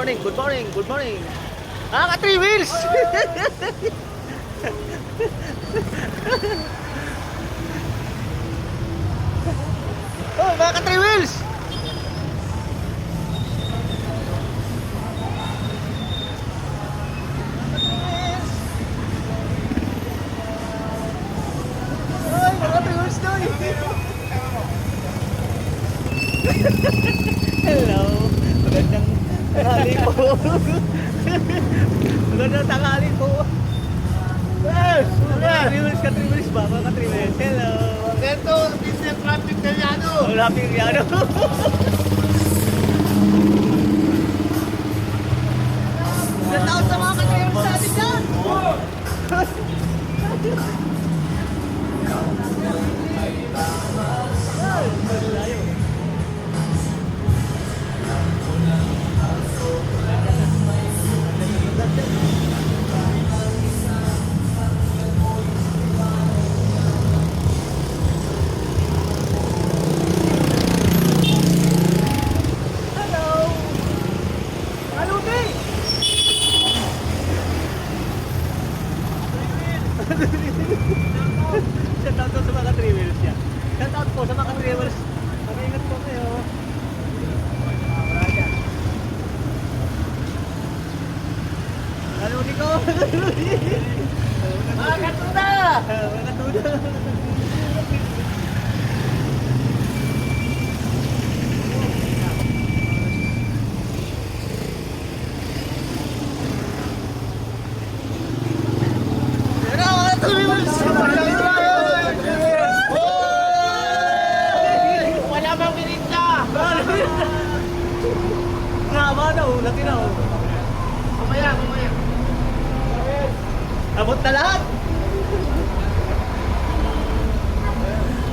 morning, good morning, good morning. Ah, ka 3 wheels! Oh, mga ka 3 wheels! Ay, mga 3 wheels doon! Hello! Magandang tanghali po! Magandang tanghali po! Yes! Yes! Ka-3 ba? Mga ka-3 wheels. Hello! Ito, business traffic na yan, ano? Wala ping ano. Ganda sa mga ka-3 wheels natin dyan! Shout out sa mga 3 wheels niya. Shout out po sa mga 3 wheels. Mag-ingat po kayo. Ano di ko? Mga katuda! Mga katuda! Wala bang bininda? Ngama na oh, laki na oh. Mamaya, mamaya. Abot na lahat.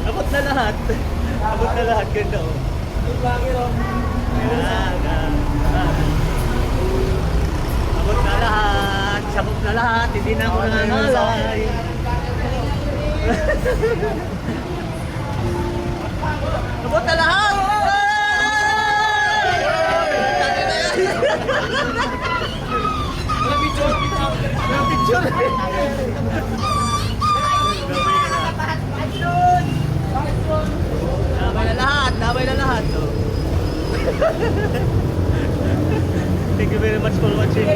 Abot na lahat. Abot na lahat, ganda oh. Ayan. Abot na lahat. Sabot na lahat. Hindi na ako nangangalay. Abot na lahat. Picture. Dabay na lahat. Oh. Thank you very much for watching.